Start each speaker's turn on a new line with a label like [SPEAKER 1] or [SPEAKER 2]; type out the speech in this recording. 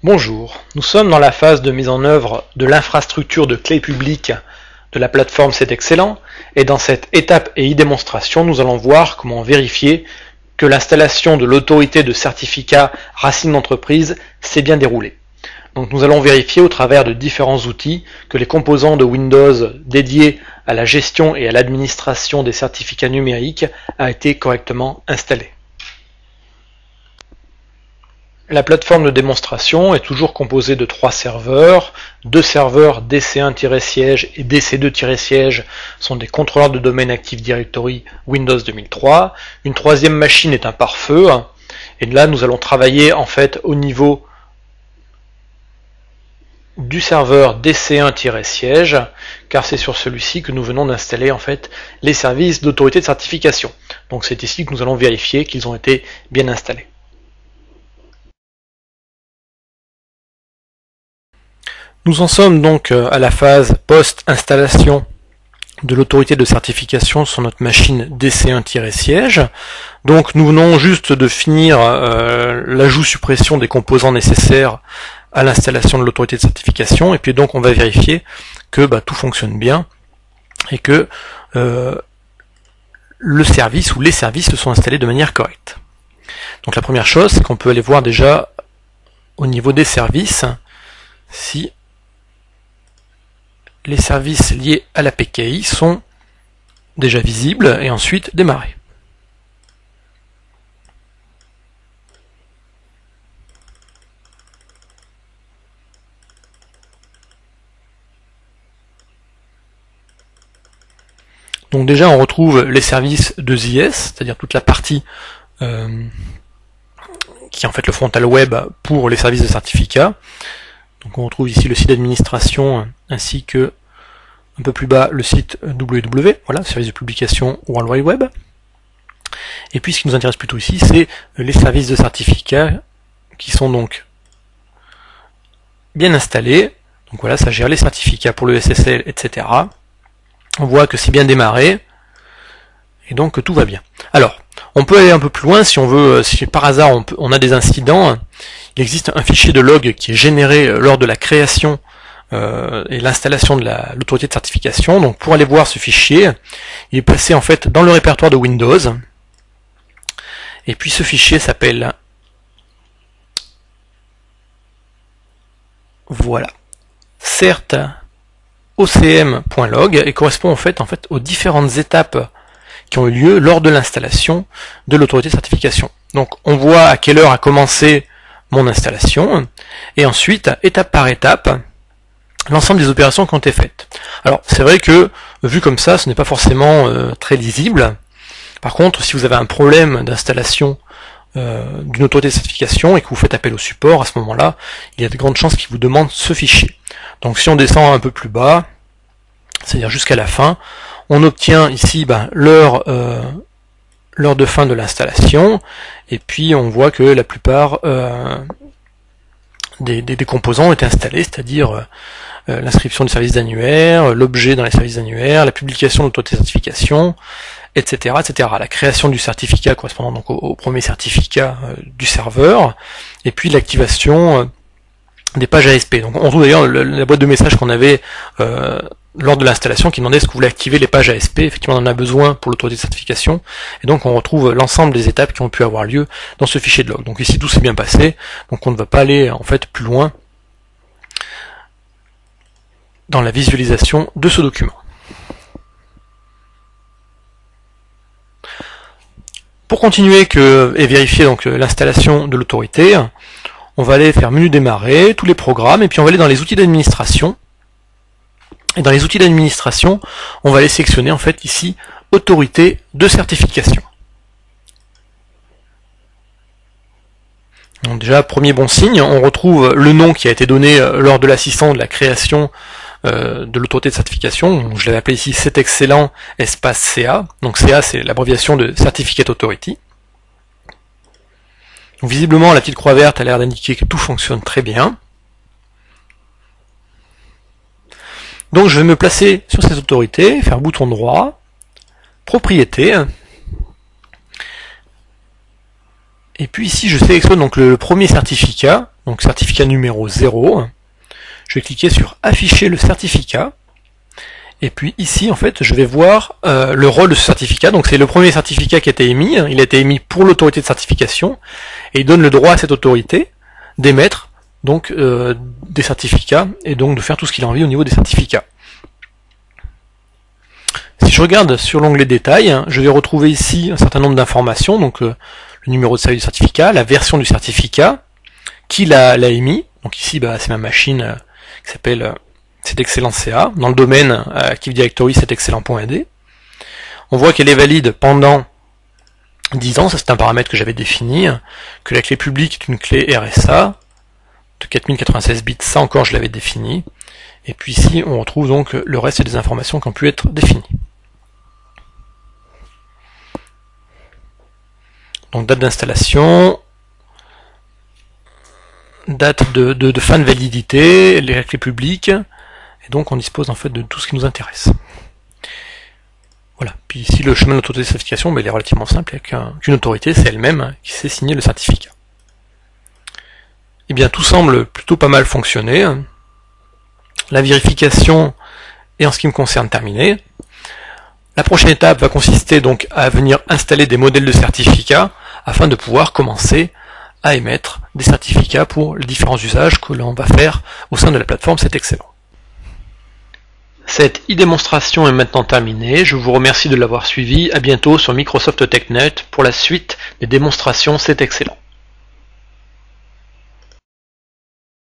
[SPEAKER 1] Bonjour, nous sommes dans la phase de mise en œuvre de l'infrastructure de clé publique de la plateforme C'est Excellent, et dans cette étape et e-démonstration, nous allons voir comment vérifier que l'installation de l'autorité de certificat Racine d'entreprise s'est bien déroulée. Donc nous allons vérifier au travers de différents outils que les composants de Windows dédiés à la gestion et à l'administration des certificats numériques a été correctement installés. La plateforme de démonstration est toujours composée de 3 serveurs. 2 serveurs DC1-siège et DC2-siège sont des contrôleurs de domaine Active Directory Windows 2003. Une 3e machine est un pare-feu. Et là, nous allons travailler en fait au niveau du serveur DC1-siège, car c'est sur celui-ci que nous venons d'installer en fait les services d'autorité de certification. Donc c'est ici que nous allons vérifier qu'ils ont été bien installés. Nous en sommes donc à la phase post-installation de l'autorité de certification sur notre machine DC1-siège. Donc nous venons juste de finir l'ajout-suppression des composants nécessaires à l'installation de l'autorité de certification, et puis donc on va vérifier que tout fonctionne bien et que le service ou les services se sont installés de manière correcte. Donc la première chose, c'est qu'on peut aller voir déjà au niveau des services si les services liés à la PKI sont déjà visibles et ensuite démarrer. Donc déjà on retrouve les services de ZIS, c'est-à-dire toute la partie qui est en fait le frontal web pour les services de certificat. Donc on retrouve ici le site d'administration ainsi que un peu plus bas le site www, voilà, service de publication World Wide Web. Et puis ce qui nous intéresse plutôt ici, c'est les services de certificat qui sont donc bien installés. Donc voilà, ça gère les certificats pour le SSL, etc. On voit que c'est bien démarré et donc que tout va bien. Alors, on peut aller un peu plus loin si on veut, si par hasard on a des incidents. Il existe un fichier de log qui est généré lors de la création et l'installation de l'autorité de certification. Donc pour aller voir ce fichier, il est placé en fait dans le répertoire de Windows. Et puis ce fichier s'appelle voilà certocm.log et correspond en fait aux différentes étapes qui ont eu lieu lors de l'installation de l'autorité de certification. Donc on voit à quelle heure a commencé mon installation, et ensuite, étape par étape, l'ensemble des opérations qui ont été faites. Alors c'est vrai que, vu comme ça, ce n'est pas forcément très lisible. Par contre, si vous avez un problème d'installation d'une autorité de certification et que vous faites appel au support, à ce moment-là, il y a de grandes chances qu'ils vous demandent ce fichier. Donc si on descend un peu plus bas, c'est-à-dire jusqu'à la fin, on obtient ici l'heure de fin de l'installation, et puis on voit que la plupart des composants ont été installés, c'est-à-dire l'inscription du service d'annuaire, l'objet dans les services annuaires, la publication de l'autorité de certification, etc., etc. La création du certificat correspondant donc au premier certificat du serveur, et puis l'activation des pages ASP. Donc on trouve d'ailleurs la boîte de messages qu'on avait lors de l'installation qui demandait est-ce que vous voulez activer les pages ASP. Effectivement on en a besoin pour l'autorité de certification, et donc on retrouve l'ensemble des étapes qui ont pu avoir lieu dans ce fichier de log. Donc ici tout s'est bien passé, donc on ne va pas aller en fait plus loin dans la visualisation de ce document. Pour continuer et vérifier donc l'installation de l'autorité, on va aller faire menu démarrer, tous les programmes, et puis on va aller dans les outils d'administration. Et dans les outils d'administration, on va aller sélectionner en fait ici autorité de certification. Donc déjà, premier bon signe, on retrouve le nom qui a été donné lors de l'assistant de la création de l'autorité de certification. Je l'avais appelé ici C'est Excellent espace CA. Donc CA c'est l'abréviation de Certificate Authority. Donc visiblement la petite croix verte a l'air d'indiquer que tout fonctionne très bien. Donc je vais me placer sur ces autorités, faire bouton droit, propriété, Et puis ici, je sélectionne donc le premier certificat, donc certificat numéro 0. Je vais cliquer sur afficher le certificat. Et puis ici, en fait, je vais voir le rôle de ce certificat. Donc c'est le premier certificat qui a été émis. Il a été émis pour l'autorité de certification. Et il donne le droit à cette autorité d'émettre donc des certificats et donc de faire tout ce qu'il a envie au niveau des certificats. Si je regarde sur l'onglet détails, je vais retrouver ici un certain nombre d'informations. Donc le numéro de série du certificat, la version du certificat, qui l'a émis. Donc ici, c'est ma machine qui s'appelle c'est excellent CA. Dans le domaine Active Directory, c'est excellent.ad. On voit qu'elle est valide pendant 10 ans, ça c'est un paramètre que j'avais défini, que la clé publique est une clé RSA de 4096 bits, ça encore je l'avais défini. Et puis ici, on retrouve donc le reste des informations qui ont pu être définies. Donc date d'installation, date de fin de validité, les clés publiques, et donc on dispose en fait de tout ce qui nous intéresse. Voilà. Puis ici le chemin de l'autorité de certification, il est relativement simple, avec qu'une autorité, c'est elle-même qui sait signer le certificat. Eh bien tout semble plutôt pas mal fonctionner. La vérification est en ce qui me concerne terminée. La prochaine étape va consister donc à venir installer des modèles de certificats afin de pouvoir commencer à émettre des certificats pour les différents usages que l'on va faire au sein de la plateforme C'est Excellent. Cette e-démonstration est maintenant terminée. Je vous remercie de l'avoir suivi. À bientôt sur Microsoft TechNet pour la suite des démonstrations C'est Excellent.